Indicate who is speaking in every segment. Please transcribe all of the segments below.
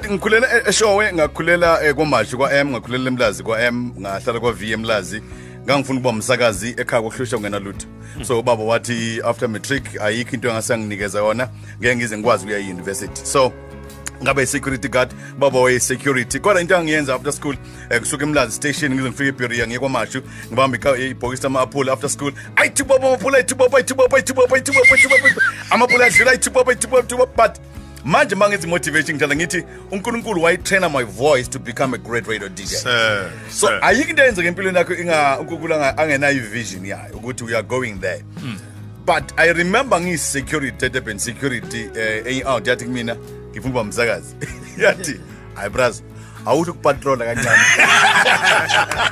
Speaker 1: ngikhulela eShowe ngakhulela kwaMashu kwaM ngakhulela eMlazi kwaM ngahlala kwaV eMlazi ngangifuna ukuba umsakazi ekhaya kohlusha ngena lutho so baba wathi after matric ayikho into engasanginikeza yona ngeke ngize ngikwazi ukuya university so ngabe security guard baba way security kodwa into angiyenza after school kusuka eMlazi station ngize ngifike ePiria ngiye kwaMashu ngibamba ibhokisi lama-apple after school ayithi baba amaphula amaphula adlula ayithi baba but manje mangithi motivation ngithatha ngithi uNkulunkulu wayitraina my voice to become a great radio DJ so ayikho into eyenzeka empilweni yakho uNkulunkulu angenayo vision yayo ukuthi we are going there but I remember security Durban security out yathi mina ngifuna ukuba umsakazi yathi hayi bras awuthi ukupatrola kancane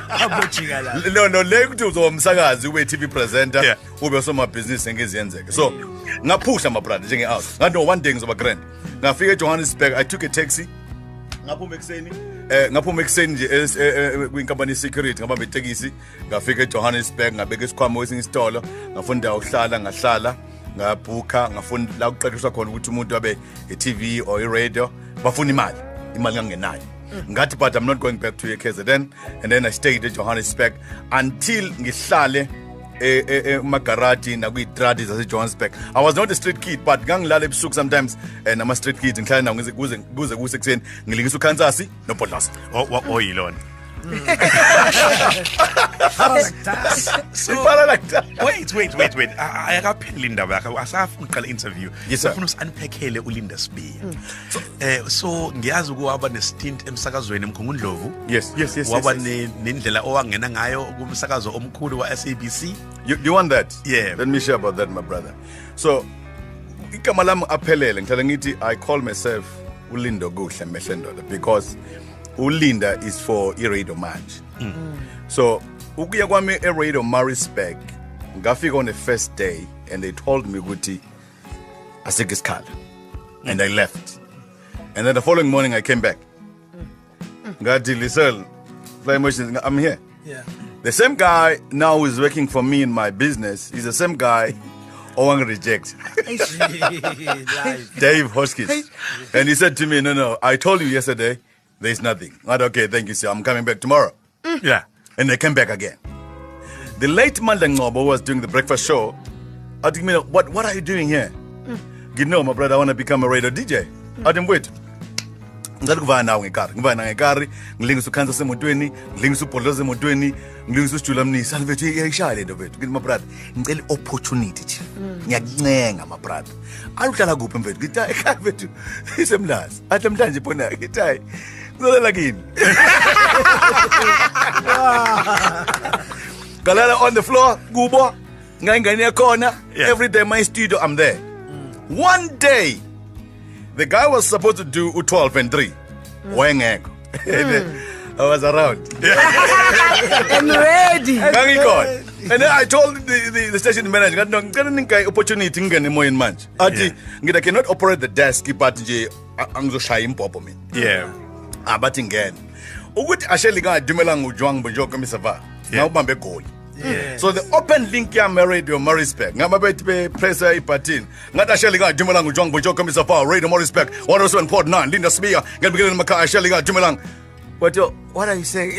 Speaker 2: abojika la
Speaker 1: no le ukuthi uzoba umsakazi ube TV presenter ube soma business engiziyenzeke so ngaphusha my brother njenge out ngathi one day ngizoba grand ngafika eJohannesburg I took a taxi ngaphuma ekseni nje kwinkampani security ngabamba itekisi ngafika eJohannesburg ngabeka isikhwama wesinye isitolo ngafunda ukuhlala ngahlala ngabhuka ngafunda la kuqeqeshwa khona ukuthi umuntu abe iTV or iradio bafuna imali ngangenayo ngathi but I'm not going back to KZN and then I stayed at Johannesburg until ngihlale emagarage nakwitradi zaseJohannesburg. I was not a street kid but ngangilala ebusuku sometimes nama street kids ngihlala nawo kuze kusekuseni ngilingisa uKansas noPodlasa
Speaker 2: oyilona Wait. Ayakapheli indaba yakho. Asafuna uqala interview. Sifuna usanphekele uLinda Spear. So ngiyazi ukuba ne-stint emsakazweni eMkhungundlovu.
Speaker 1: Yes.
Speaker 2: Waba nendlela owangena ngayo kumsakazo omkhulu wa-SABC.
Speaker 1: You want that?
Speaker 2: Yeah.
Speaker 1: Let me share about that, my brother. So igama lami aphelele ngithatha ngithi I call myself uLindo Kuhle Mehlendoda because uLinda is for iRadio manje. So ukuya kwami eRadio Maritzburg ngafika on the first day and they told me ukuthi asikho isikhala and I left and then the following morning I came back ngathi listen Fly Emotions I'm here. The same guy now who is working for me in my business is the same guy Owang reject Dave Hoskins and he said to me no I told you yesterday there's nothing. Not okay, thank you, sir. I'm coming back tomorrow.
Speaker 2: Yeah.
Speaker 1: And they came back again. The late Mandla Ngobo was doing the breakfast show. I think, what are you doing here? You know, my brother, I want to become a radio DJ. I didn't wait. Ngikuva nawo ngekari ngilingisa uKansas emotweni ngilingisa uPodlasa emotweni ngilingisa uSjula Mnisi alvethu iyayishaya lento bethu ngithi my brother ngicela opportunity chief ngiyakuncenga my brother aluhlala kuphi mfethu ngithi ekhaya bethu isemlazi athi mhlanje phona ngithi hayi ngizolela kini galala on the floor kubo ngayingane khona every day my studio I'm there one day the guy was supposed to do 12 and 3. Wengeko. I was around.
Speaker 3: I'm ready.
Speaker 1: And then I told the station manager, ngicela opportunity ngene emoyeni manje. Athi ngithi I cannot operate the desk but nje angizoshaya impopo mina.
Speaker 2: Yeah.
Speaker 1: Abathi ngene. Ukuthi asheli ngadumela ngujwang bonjoka misava. Ngawubambe egoli.
Speaker 2: Yeah.
Speaker 1: So the open link yami Radio Maritzburg ngaba bethi be press ibutton ngathi asheli ngadumela ngujwang bonjoka misava Radio Maritzburg 107.9 Linda Spear ngibikele emakhaya asheli ngadumela. What are you saying?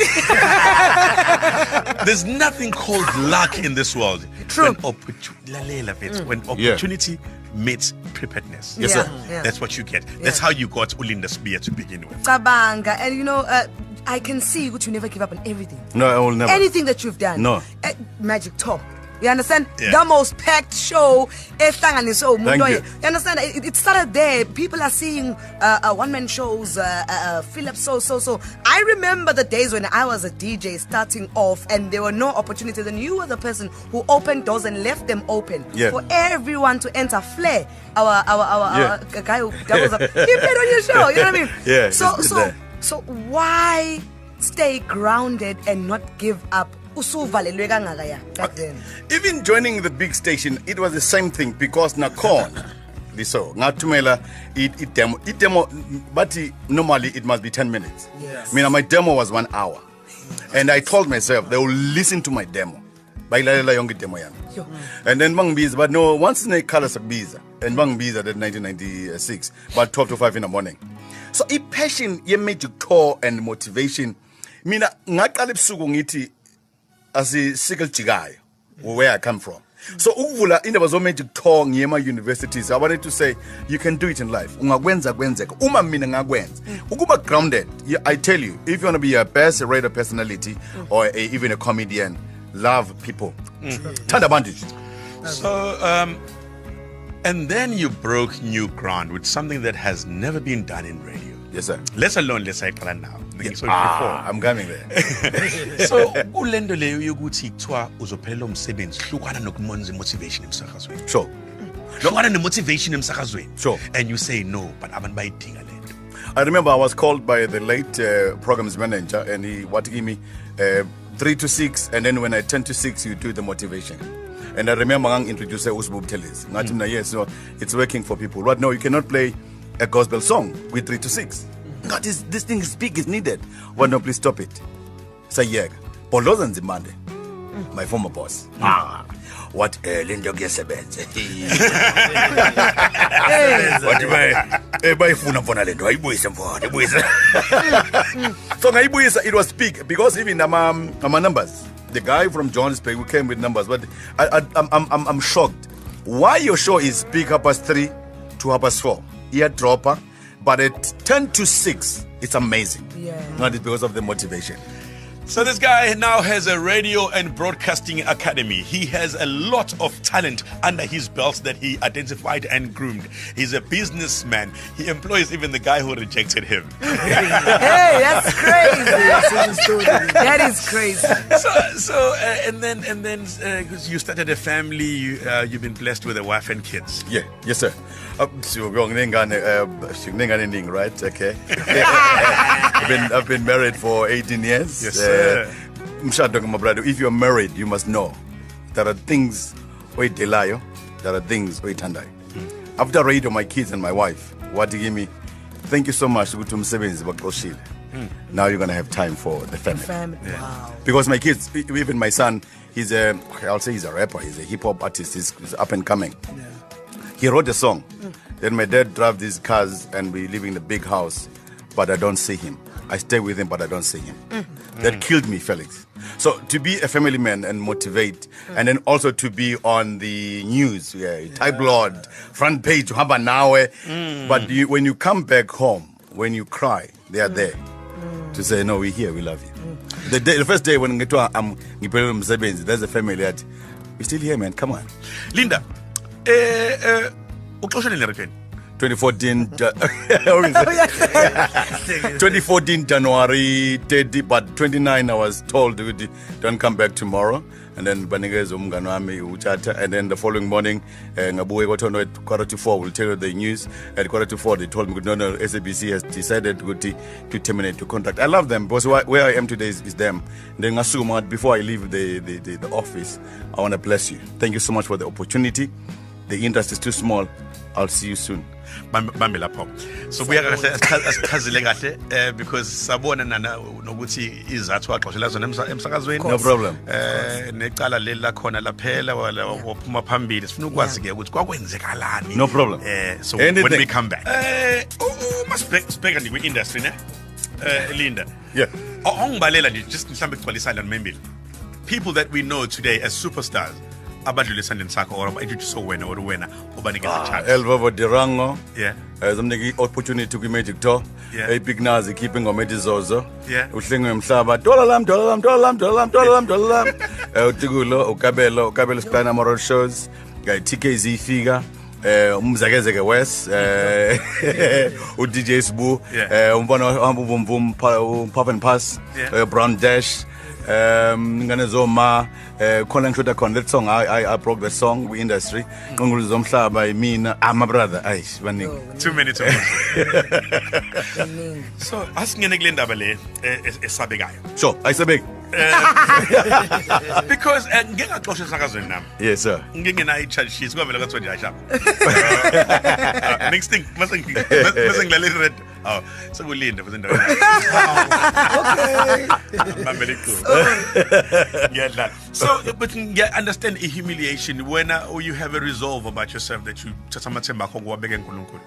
Speaker 2: There's nothing called luck in this world.
Speaker 3: True.
Speaker 2: When opportunity meets preparedness.
Speaker 1: Yes, sir.
Speaker 2: That's what you get. That's how you got Ulinda Spear to begin with.
Speaker 3: Cabanga, and you know, I can see that you never give up on everything.
Speaker 1: No, I will never.
Speaker 3: Anything that you've done.
Speaker 1: No.
Speaker 3: Magic Top. You understand?
Speaker 2: Yeah.
Speaker 3: The most packed show.
Speaker 1: Thank you.
Speaker 3: You understand? It started there. People are seeing one-man shows, Philip, so. I remember the days when I was a DJ starting off and there were no opportunities and you were the person who opened doors and left them open for everyone to enter. Flair, our guy who doubles up, he played on your show. You know what I mean?
Speaker 1: Yeah.
Speaker 3: So why stay grounded and not give up?
Speaker 1: Even joining the big station, it was the same thing because Nakon, so ngathumela it demo, but normally it must be 10 minutes.
Speaker 3: Yes.
Speaker 1: I mean, my demo was 1 hour, and I told myself they will listen to my demo. bayilalela yonke demo yami. And then bangibiza, but no, once in a color sakubiza, and bangibiza that 1996, but 12 to 5 in the morning. So a passion ye magic tour and motivation. Mina ngaqala ebusuku ngithi asisikele jigayo where I come from. So ukuvula indaba zo magic tour ngiyema universities, I wanted to say you can do it in life. Ungakwenza kwenzeka. Uma mina ngakwenza. Ukuba grounded, I tell you, if you want to be a best radio personality or even a comedian, love people. Thanda abantu.
Speaker 2: So and then you broke new ground with something that has never been done in radio.
Speaker 1: Yes, sir.
Speaker 2: Let's say now.
Speaker 1: I'm coming there.
Speaker 2: So kulendo leyo yokuthi kuthiwa uzophelela umsebenzi hlukana nokumonza motivation emsakazweni.
Speaker 1: Sure.
Speaker 2: Hlukana nemotivation emsakazweni.
Speaker 1: Sure.
Speaker 2: And you say no, but abantu bayidinga lento.
Speaker 1: I remember I was called by the late programs manager, and he wanted to give me 3 to 6, and then when I turn to 6, you do the motivation. And I remember I introduced Usbu Telis. Yes, so it's working for people. But no, you cannot play a gospel song with 3 to 6. God, this thing is big, is needed. Well, no, please stop it. Say, yeah. Poloza Nzimande, my former boss. What Lindo Gesebenz. So it was big because even my numbers. The guy from Johannesburg who came with numbers, but I'm shocked. Why your show is big 3:30 to 4:30? Eardropper, but at 10 to 6, it's amazing.
Speaker 3: Yeah.
Speaker 1: Not because of the motivation.
Speaker 2: So this guy now has a radio and broadcasting academy. He has a lot of talent under his belt that he identified and groomed. He's a businessman. He employs even the guy who rejected him.
Speaker 3: Hey, that's crazy. That is crazy.
Speaker 2: And then you started a family. You've been blessed with a wife and kids.
Speaker 1: Yeah, yes, sir. Right? Okay. I've been married for 18 years.
Speaker 2: Yes, sir.
Speaker 1: My brother, if you're married, you must know there are things we delayo, there are things we tandai. After radio, my kids and my wife, what do you give me? Thank you so much. Now you're gonna have time for the family.
Speaker 3: Yeah. Wow.
Speaker 1: Because my kids, even my son, I'll say he's a rapper. He's a hip hop artist. He's up and coming. Yeah. He wrote a song. Then my dad drives these cars and we live in a big house, but I don't see him. I stay with him, but I don't see him. That killed me, Felix. So to be a family man and motivate, and then also to be on the news, tabloid, front page, but when you come back home, when you cry, they are there to say, no, we're here, we love you. The first day when I'm there's a family that we're still here, man. Come on.
Speaker 2: Linda,
Speaker 1: 2014 2014 January 30, but 29 I was told don't come back tomorrow, and then banikeza umngani wami uchata, and then the following morning ngabuye kwathono at 3:45 we'll tell you the news. At 3:45 they told me no, SABC has decided to terminate the contract. I love them because where I am today is them. Then ngasukuma, before I leave the office, I want to bless you. Thank you so much for the opportunity. The industry is too small. I'll see you soon.
Speaker 2: Bambe lapho. So buya asichazile kahle because sabona nokuthi izathu waxoshela zona emsakazweni.
Speaker 1: No problem.
Speaker 2: Necala leli la khona laphela waphuma phambili. Sifuna ukwazi ke ukuthi kwakwenzekalani.
Speaker 1: No problem.
Speaker 2: So anything. When we come back. Masibheka nje kwi-industry ne. Linda.
Speaker 1: Yeah.
Speaker 2: Ongibalela nje just mhlambe kugcwalisa la nombembili. People that we know today as superstars. Abadlulisandeni sakho or introduce wena or wena ubanikeza chance.
Speaker 1: Elvovo Dirango.
Speaker 2: Yeah.
Speaker 1: Something opportunity to Magic Tour.
Speaker 2: Yeah.
Speaker 1: A big nazi keeping on Medizozo.
Speaker 2: Yeah.
Speaker 1: Uhlengwe mhlaba dollar lam. Utigulo ukabelo spana moral shows. Guy TKZ figure. Umzakeze West. DJ Sbu. Umbono ambuvum Puff and Pass. Brown Dash. Nganezoma khona ngisho khona that song I broke the song we industry ngqungulu zomhlaba mina my brother ayish baningi
Speaker 2: too many so asingene kule ndaba le esabekayo
Speaker 1: sure ayisabeki
Speaker 2: because ngeke ngaxoxa esakazweni nami
Speaker 1: yes sir
Speaker 2: ngingena i-charge sheet kwavela kwathi nje ayishapa next thing mase ngilalela red Oh, so we lean within the yeah, so, but yeah, understand a humiliation when you have a resolve about yourself that you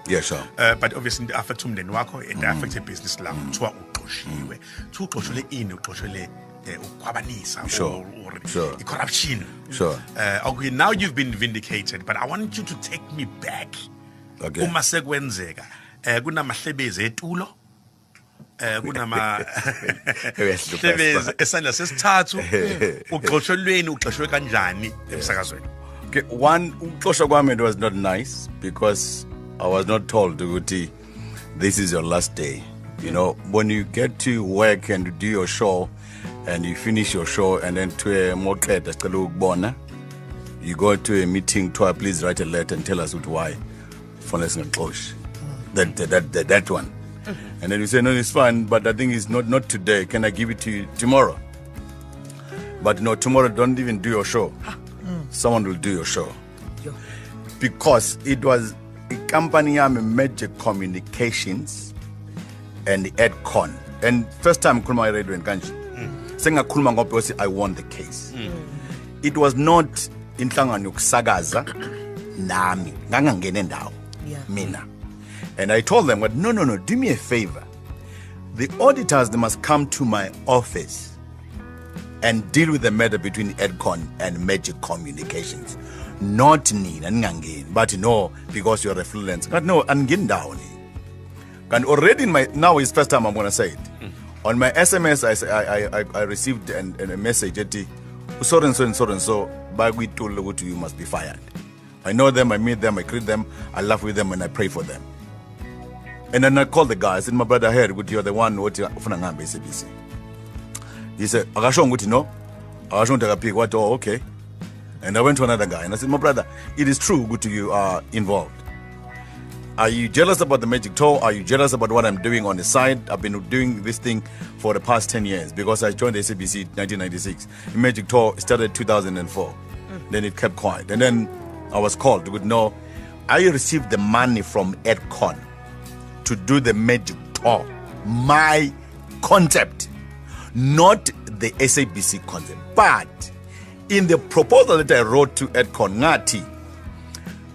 Speaker 1: Yeah, sure.
Speaker 2: But obviously it affects it affects the business level.
Speaker 1: Sure. Sure.
Speaker 2: Corruption.
Speaker 1: Sure.
Speaker 2: Okay, now you've been vindicated, but I want you to take me back.
Speaker 1: Okay.
Speaker 2: Uma sekwenzeka kunamahlebezi etulo hlebezi esandla sesithathu uxoxelweni kanjani emsakazweni.
Speaker 1: Okay, one, uxoshwa kwami, it was not nice because I was not told ukuthi this is your last day. You know, when you get to work and you do your show and you finish your show and then to a moqeda sicela ukubona, you go to a meeting to please write a letter and tell us why for singaxoshi that one. And then you say no, it's fine, but I think it's not today. Can I give it to you tomorrow? But no, tomorrow don't even do your show. Someone will do your show. Because it was a company Magic Communications and the Edcon. And first time Kulma Radio in Kanji. Senga Kulma ngopi I won the case. It was not inhlangano yokusakaza nami ngangangene ndawo mina. And I told them, no, do me a favor. The auditors, they must come to my office and deal with the matter between Edcon and Magic Communications. Not Nina Ngangin, but no, because you're a freelance. No, I'm getting down. And already in now is first time I'm going to say it. On my SMS, I received a message that so and so, by we told you must be fired. I know them, I meet them, I greet them, I laugh with them, and I pray for them. And then I called the guy. I said, my brother, I heard you're the one what SABC. He said, no. Oh, okay. And I went to another guy and I said, my brother, it is true, good to you are involved. Are you jealous about the Magic Tour? Are you jealous about what I'm doing on the side? I've been doing this thing for the past 10 years because I joined the SABC in 1996. The Magic Tour started in 2004. Then it kept quiet. And then I was called to know, I received the money from Edcon to do the Magic Tour. My concept, not the SABC concept. But in the proposal that I wrote to Edcon, Ngati,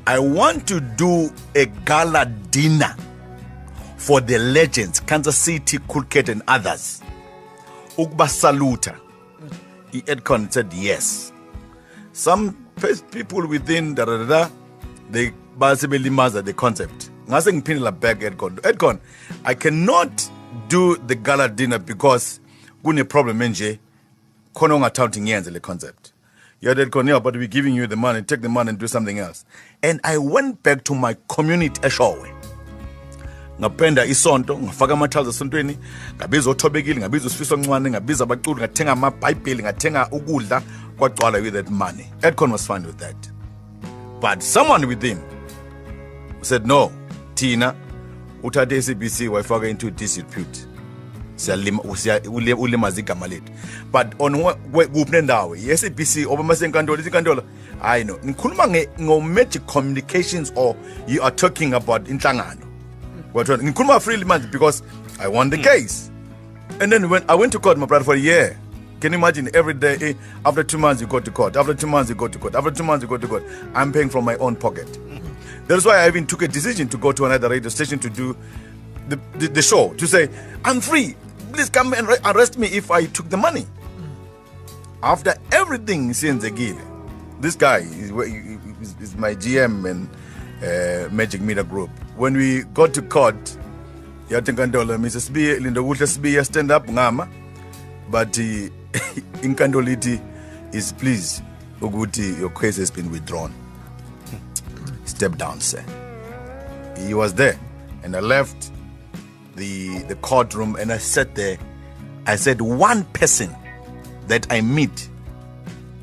Speaker 1: I want to do a gala dinner for the legends, Kansas City, Kulket, and others. Ukba Saluta. Edcon said yes. Some people within they basically master the concept. Nothing pinla back Edcon. I cannot do the gala dinner because gune problem nje kononga touting yenze the concept. Yeah, Edcon, but we're giving you the money, take the money and do something else. And I went back to my community eshowe. Ngapenda isonto, ngafaka amathaza esontweni, ngabiza othobekile, ngabiza usifiso ncwane, ngabiza abaculi, ngathenga amabhayibheli, ngathenga ukudla, kwagcwala with that money. Edcon was fine with that. But someone within said, no, Tina, uthathe SABC wayifaka into disrepute. But on kuphi ndawo SABC obamasenkantolo inkantolo I know ngikhuluma Magic Communications or you are talking about inhlangano. Ngikhuluma freely manje because I won the case. And then when I went to court, my brother, for a year. Can you imagine every day, after 2 months you go to court, after 2 months you go to court, after 2 months you go to court. I'm paying from my own pocket. That's why I even took a decision to go to another radio station to do the show, to say, I'm free. Please come and arrest me if I took the money. After everything since again, this guy is my GM and Magic Media Group. When we got to court, Mrs. B, Linda Woodless B, stand up, ngama. But Inkandoliti is please, Oguti, your case has been withdrawn. Step down, sir. He was there, and I left the courtroom and I sat there. I said, one person that I meet,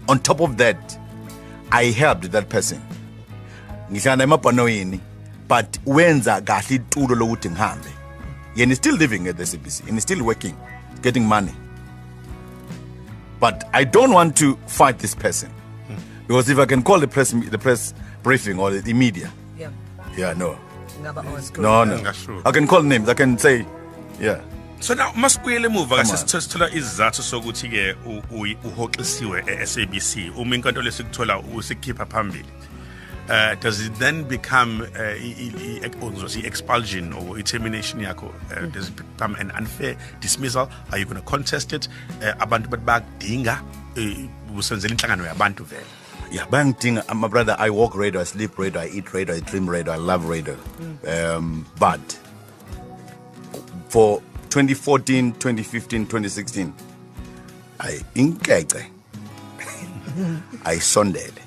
Speaker 1: on top of that, I helped that person. But wenza gathi tulo lokuthi ngihambe. And he's still living at the SABC and he's still working, getting money. But I don't want to fight this person. Because if I can call the press briefing or the media. Yeah, no. No.
Speaker 2: That's true.
Speaker 1: I can call names. I can say, yeah.
Speaker 2: So now masibuyele emuva
Speaker 1: Come
Speaker 2: ke
Speaker 1: on.
Speaker 2: sithola izathu sokuthi ke uhoxisiwe eSABC uma inkantolo lesikuthola usikhipha phambili. Does it then become expulsion or termination yakho? Does it become an unfair dismissal? Are you going to contest it? Abantu bakudinga usenzela inhlangano yabantu vele.
Speaker 1: Yeah, bang thing. My brother, I walk radio, I sleep radio, I eat radio, I dream radio, I love radio. But for 2014, 2015, 2016, I inkeke. I sonded.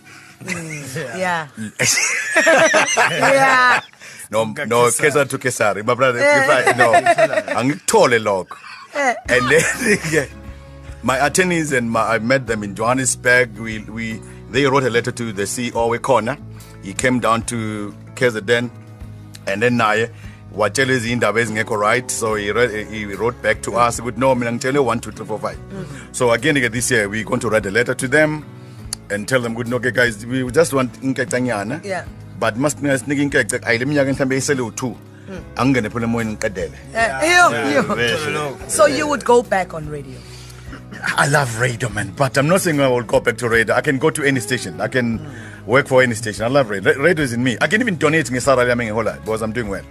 Speaker 3: Yeah. Yeah.
Speaker 1: No, Kesa to Kesari. My brother, angitole log. And then my attorneys and I met them in Johannesburg. They wrote a letter to the CEO we corner. He came down to KZN, and then I watchele izindaba ezingekho right, so he wrote back to us with no mina ngitshele 1 2 3 4 5. So again this year we're going to write a letter to them and tell them good no, okay guys, we just want inkecanyana.
Speaker 3: Yeah.
Speaker 1: But must sinike inkece ayileminyaka mhlambe isele u2 angene phela emoyeni ngiqedele.
Speaker 3: So you would go back on radio?
Speaker 1: I love radio, man, but I'm not saying I will go back to radio. I can go to any station. I can work for any station. I love radio. Radio is in me. I can even donate me salary because I'm doing well.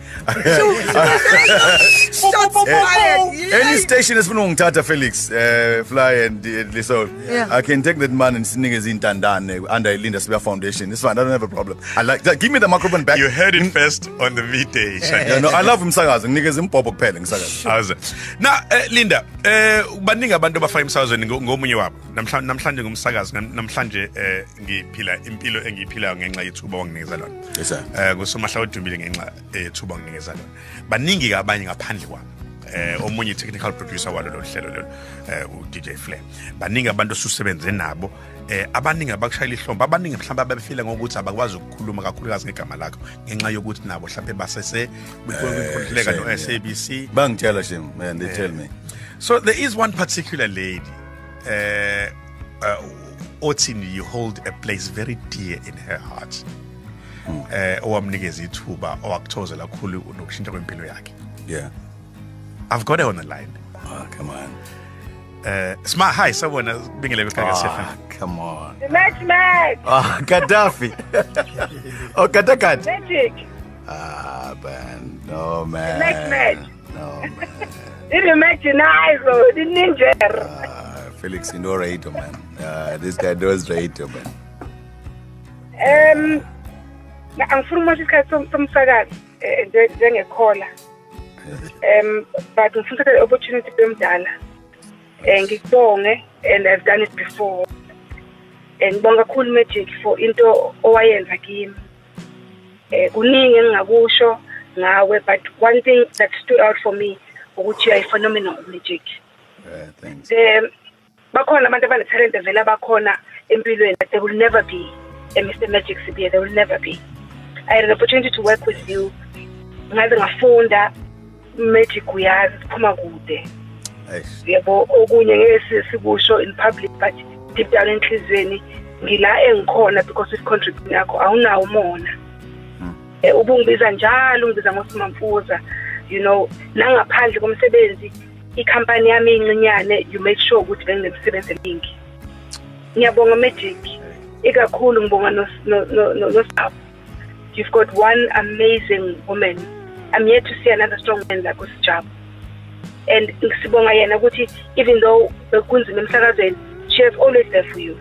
Speaker 3: Shots fired.
Speaker 1: Any station is from Tata Felix, Fly and Lisol.
Speaker 3: Yeah.
Speaker 1: I can take that man and sing his in Tandan under Linda Spear Foundation. It's fine. I don't have a problem. I like that. Give me the microphone back.
Speaker 2: You heard it first on the V-Day.
Speaker 1: Yeah, no, I love him sagaz. Niggas in pop pelling sagaz.
Speaker 2: Now, Linda, baningi abantu abafa emsakazweni ngomunye wabo. Namhlanje ngumsakazi, namhlanje ngiphila impilo engiyiphilayo ngenxa yethuba wanginikeza lona.
Speaker 1: Yes sir.
Speaker 2: Kusomahla odumile ngenxa yethuba wanginikeza lona. Baningi ke abanye ngaphandle kwami. Omunye technical producer walo lo hlelo lelo uDJ Flair. Baningi abantu osusebenze nabo. Abaningi abakushayela ihlombe, abaningi mhlawumbe abafila ngokuthi abakwazi ukukhuluma kakhulukazi ngegama lakho ngenxa yokuthi nabo mhlawumbe basese bekhululeka no SABC.
Speaker 1: Bangitshela shim, man, they tell me.
Speaker 2: So there is one particular lady, Otini, you hold a place very dear in her heart. Owamnikeza ithuba owakuthozela kakhulu nokushintsha kwempilo yakhe.
Speaker 1: Yeah.
Speaker 2: I've got her on the line.
Speaker 1: Oh, come on.
Speaker 2: Smart hi, someone bingile
Speaker 1: Ah, come on.
Speaker 4: The match.
Speaker 1: Ah, Gaddafi. Oh, Katakat.
Speaker 4: Magic.
Speaker 1: Ah, man. No, man.
Speaker 4: Match.
Speaker 1: No, man.
Speaker 4: Didn't match nice, though. The ninja.
Speaker 1: Felix, you know Raito, man. This guy knows Raito, man.
Speaker 4: Angifuna isikhathi somsakazi njengekhola. But ngifuna the opportunity bemdala. Ngikubonge, and I've done it before. And ngibonga kakhulu Magic for into owayenza kimi. Kuningi engingakusho ngawe, but one thing that stood out for me ukuthi you are phenomenal Magic.
Speaker 1: Thanks.
Speaker 4: Bakhona abantu abanetalent vele abakhona empilweni that there will never be a Mr. Magic Sibiya, there will never be. I had an opportunity to work with you. Ngaze ngafunda Magic uyazi siphuma kude. Yebo okunye ngeke sikusho in public, but deep down enhlizweni ngila engikhona because of contribution yakho awunawo umona. Ubungibiza njalo ungibiza ngoSimamfuza, you know, nangaphandle komsebenzi ikhampani yami incinyane you make sure ukuthi benginemsebenzi eminingi. Ngiyabonga Magic. Ikakhulu ngibonga no staff. You've got one amazing woman. I'm yet to see another strong man like uSijabu. And sibonga yena ukuthi even though bekunzima emsakazweni, she has always there for you.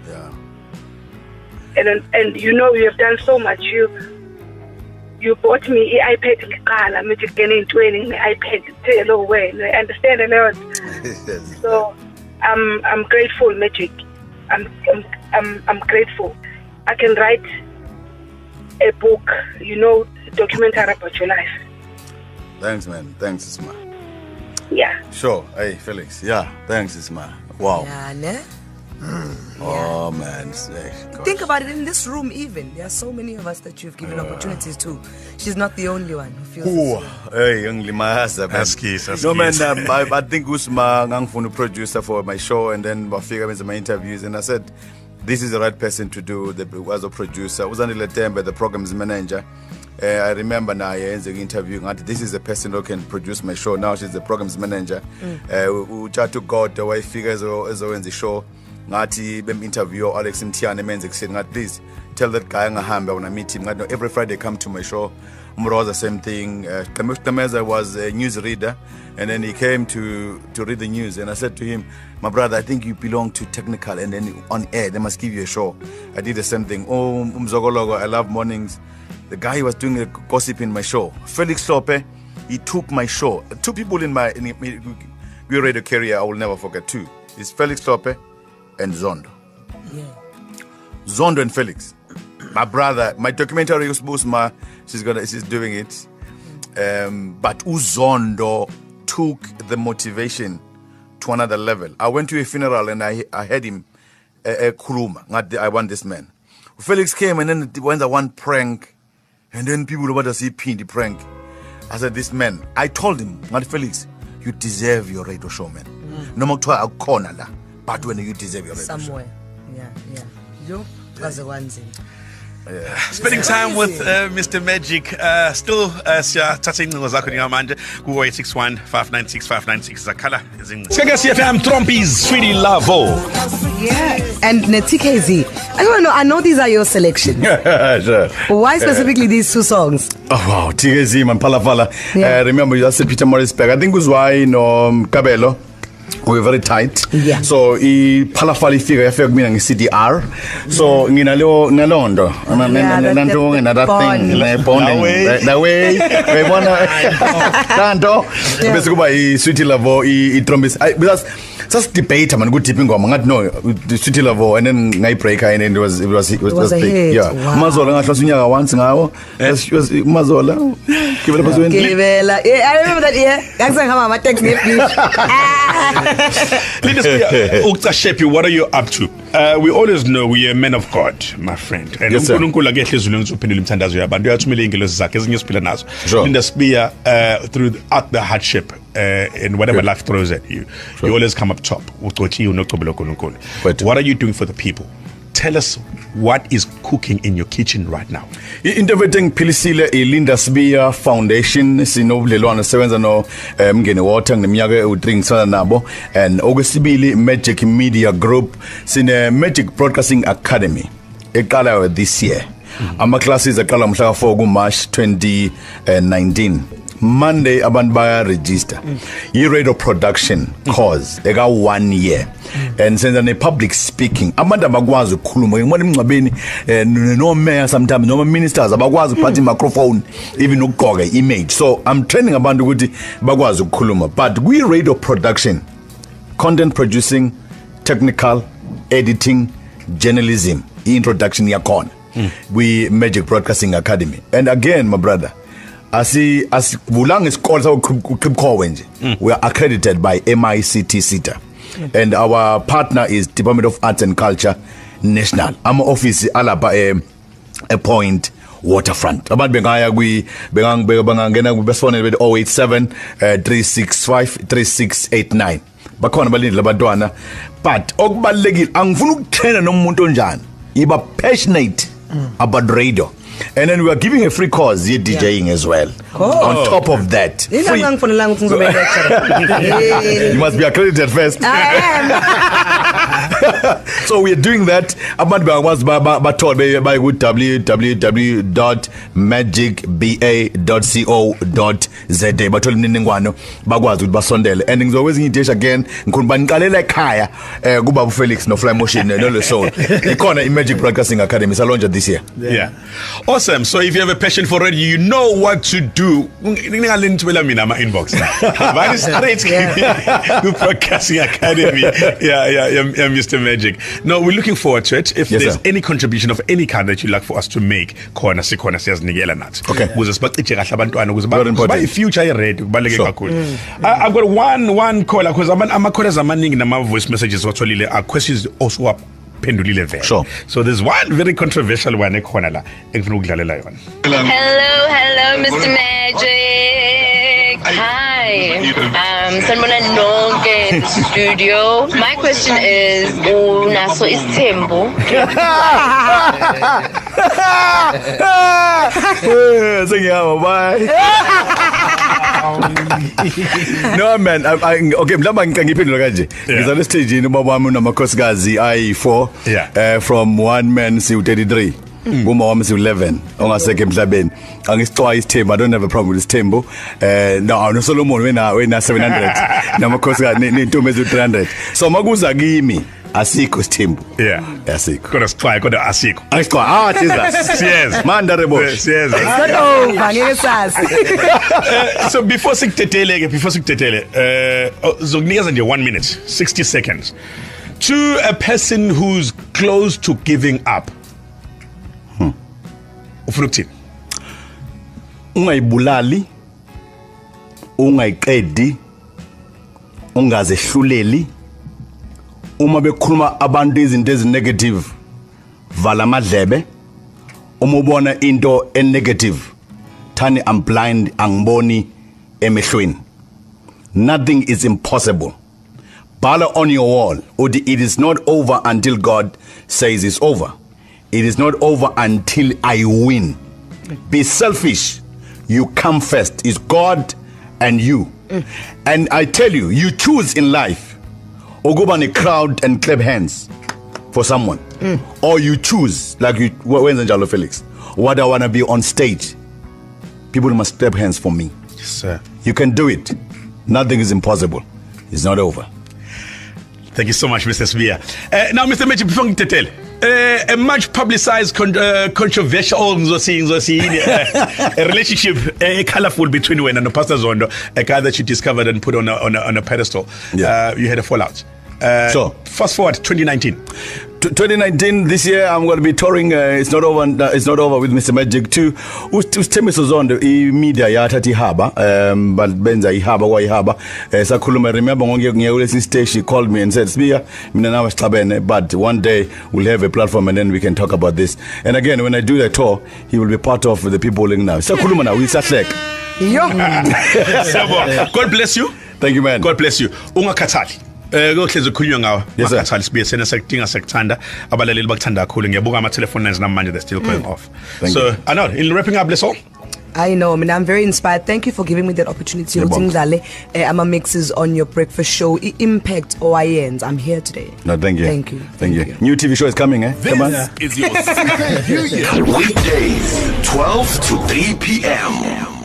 Speaker 1: Yeah.
Speaker 4: And you know you have done so much. You bought me an iPad ngiqala Magic ngene intweni nge-iPad hello wena I understand a lot. So I'm grateful Magic. I'm grateful. I can write a book, you know, documentary about your life.
Speaker 1: Thanks, man. Thanks, Isma.
Speaker 4: Yeah.
Speaker 1: Sure. Hey, Felix. Yeah. Thanks, Isma. Wow.
Speaker 3: Yeah, ne?
Speaker 1: Oh, man.
Speaker 3: Think about it, in this room even, there are so many of us that you've given opportunities to. She's not the only one who feels this way.
Speaker 1: Hey, young Limasa, man.
Speaker 2: Askis.
Speaker 1: No, man, I think Usma ngangfuna producer for my show, and then Bafika went to my interviews, and I said, this is the right person to do as a producer. Uzanile Tembe, the program's manager. I remember now in the interview, this is the person who can produce my show. Now she's the programs manager. We chat to God the way figures in the show. Ngati bem interview Alex Mtiane Menzek said, please tell that guy ngahamba when I meet him. Every Friday come to my show. Umroza the same thing. Kameza was a news reader, and then he came to read the news. And I said to him, my brother, I think you belong to technical, and then on air they must give you a show. I did the same thing. Oh, Mzogologo, I love mornings. The guy who was doing a gossip in my show, Felix Lope, he took my show. Two people in my radio career I will never forget. Two. It's Felix Lope and Zondo.
Speaker 3: Yeah.
Speaker 1: Zondo and Felix. My brother, my documentary Usbusma, she's doing it. But Uzondo took the motivation to another level. I went to a funeral and I had him a kuruma. I want this man. Felix came and then went the one prank, and then people want to see pin the prank. I said, this man, I told him, not Felix, you deserve your radio show, man. No matter how corner, but when you deserve your radio
Speaker 3: somewhere. Yeah. You was the one thing.
Speaker 2: Spending time with Mr. Magic. Still touching ngozakho ngamanje ku 0861 596 596 zakhala izingcingo. Sike CFM Trompies Sweetie Lavo.
Speaker 3: Yeah. And TKZ. I know these are your selection.
Speaker 1: Sure.
Speaker 3: Why specifically these two songs?
Speaker 1: Oh wow, TKZ man Palafala. Remember you said Peter Morris back. I think it was why Kabelo. We were very tight.
Speaker 3: Yeah.
Speaker 1: So Palafali figure yafika mina nge-CDR. So nginalondo. Nanto another thing like bonding. That way. Uyabona nanto bese kuba i-Sweetie Lavo i-Trompies. Because just debate man good tipping ngoma ngathi no the Sweetie Lavo and then ngayi breaker and then it was big.
Speaker 3: Hit.
Speaker 1: Yeah. Mazola ngahlosa unyaka once ngawo. Mazola. Gibela phasweni.
Speaker 3: Gibela. I remember that ngakusengihamba ama text ngebeach.
Speaker 2: Shepi, what are you up to? We always know we are men of God, my friend. And uNkulunkulu akekho ezulwini uzophendula imithandazo yabantu. Uyathumela ingelosi zakhe ezinye siphila nazo. Linda Spear throughout the hardship and whatever life throws at you. You always come up top. What are you doing for the people? Tell us what is cooking in your kitchen right now.
Speaker 1: Interpreting Pilisile Linda Spear Foundation sinobudlelwano sebenza no Mngeni Water ngeminyaka u3 nabo, and Augustibili Magic Media Group sine Magic Broadcasting Academy eqala this year. Ama classes aqala mhla ka4 ku March 2019. Monday abantu baya register. I-radio production course eka 1 year. And senza ne public speaking. Abantu abakwazi ukukhuluma ngibona emncwabeni no mayor sometimes no ministers abakwazi ukuphatha i-microphone even ukugqoka image. So I'm training abantu ukuthi bakwazi ukukhuluma. But we radio production, content producing, technical, editing, journalism, introduction yakhona. We Magic Broadcasting Academy. And again, my brother, as Vulang is called we are accredited by MICT SITA. And our partner is Department of Arts and Culture National. Our office alaba a point waterfront. Abantu bengaya bengangena kubesifone with 087 365 3689. Bakhona balindi labantwana. But okubalekile angifuna ukutraina nomuntu onjani. Iba passionate about radio. And then we are giving a free course here DJing as well. On top of that, free. You must be accredited first.
Speaker 3: I
Speaker 1: am. So we are doing that. Abantu bakwazi bathola by www.magicba.co.za bathola imininingwane bakwazi ukuthi basondele. And ngizokwenza invitation again ngikhuluma niqalela ekhaya kuba uFelix no Fly Motion no Soul. Ikhona iMagic Broadcasting Academy salonja this year.
Speaker 2: Yeah. Awesome. So if you have a passion for radio, you know what to do. Inbox. Broadcasting Academy. Yeah, Mr. Magic. No, we're looking forward to it. If there's any contribution of any kind that you'd like for us to make, okay.
Speaker 1: Very important.
Speaker 2: I've got one caller because I'm a caller voice messages are questions also up.
Speaker 1: Sure.
Speaker 2: So there's one very controversial one. Hello,
Speaker 5: Mr. Magic. Hi. Sanibona nonke in studio. My question is, unaso isithembu?
Speaker 1: Sengiyama, bye. No man, okay, mhlamba ngiphendula kanje. Ngizale stage ni baba wami namakhosikazi ayi4 from 1 man to 33. Uma wami si 11 ongasekho emhlabeni. Angisixwaye isithembu, I don't have a problem with isithembu. No Solomon wena 700 namakhosikazi nentombi ezi 300. So makuza kimi asikho isithembu. Asikho.
Speaker 2: Kodwa sixwaye kodwa asikho.
Speaker 1: Ayixwa Jesus.
Speaker 2: Yes.
Speaker 1: Manda rebo.
Speaker 2: Yes.
Speaker 3: Oh, ngeke sazi.
Speaker 2: So before sikuthetheleke zokunikeza nje 1 minute 60 seconds to a person who's close to giving up. Ufuna ukuthini?
Speaker 1: Ungayibulali, ungayiqedi, ungazehluleli. Uma bekhuluma abantu izinto ezinegative, vala amadlebe. Uma ubona into enegative, thani I'm blind, angiboni emehlweni. Nothing is impossible. Bala on your wall, it is not over until God says it's over. It is not over until I win. Be selfish. You come first. It's God and you. And I tell you, you choose in life. Or go on a crowd and clap hands for someone. Or you choose, like you, when's Njalo Felix? What I want to be on stage. People must clap hands for me.
Speaker 2: Yes, sir.
Speaker 1: You can do it. Nothing is impossible. It's not over.
Speaker 2: Thank you so much, Mr. Sibiya. Now, Mr. Magic, before we tell a much publicized controversial a relationship colorful between you and Pastor Zondo, a guy that you discovered and put on a pedestal. You had a fallout.
Speaker 1: Sure.
Speaker 2: Fast forward 2019.
Speaker 1: 2019, this year I'm going to be touring. It's not over with Mr. Magic too. Usithembiso Zondo media yathathi ihaba but benza ihaba kwa ihaba sakhuluma. Remember ngiyekule stage she called me and said Sibiya mina nawe sixabene, but one day we'll have a platform and then we can talk about this. And again, when I do the tour, he will be part of the people now. Sakhuluma now uyisahleka.
Speaker 2: God bless you.
Speaker 1: Thank you, man.
Speaker 2: God bless you. Ungakhathali. Ngohlezi ukukhulunywa ngawo makhathali Sibiya sena sekudinga sekuthanda abalaleli bakuthanda kakhulu. Ngiyabuka ama telephone lines namanje they're still going off. So I know in wrapping up, let's all.
Speaker 3: I know. I mean, I'm very inspired. Thank you for giving me that opportunity. I'm mixes on your breakfast show. Impact OINs. I'm here today.
Speaker 1: No, thank you.
Speaker 3: Thank you.
Speaker 1: Thank you. New TV show is coming, eh?
Speaker 6: This
Speaker 1: Come on.
Speaker 6: is your Weekdays, 12 to 3 p.m.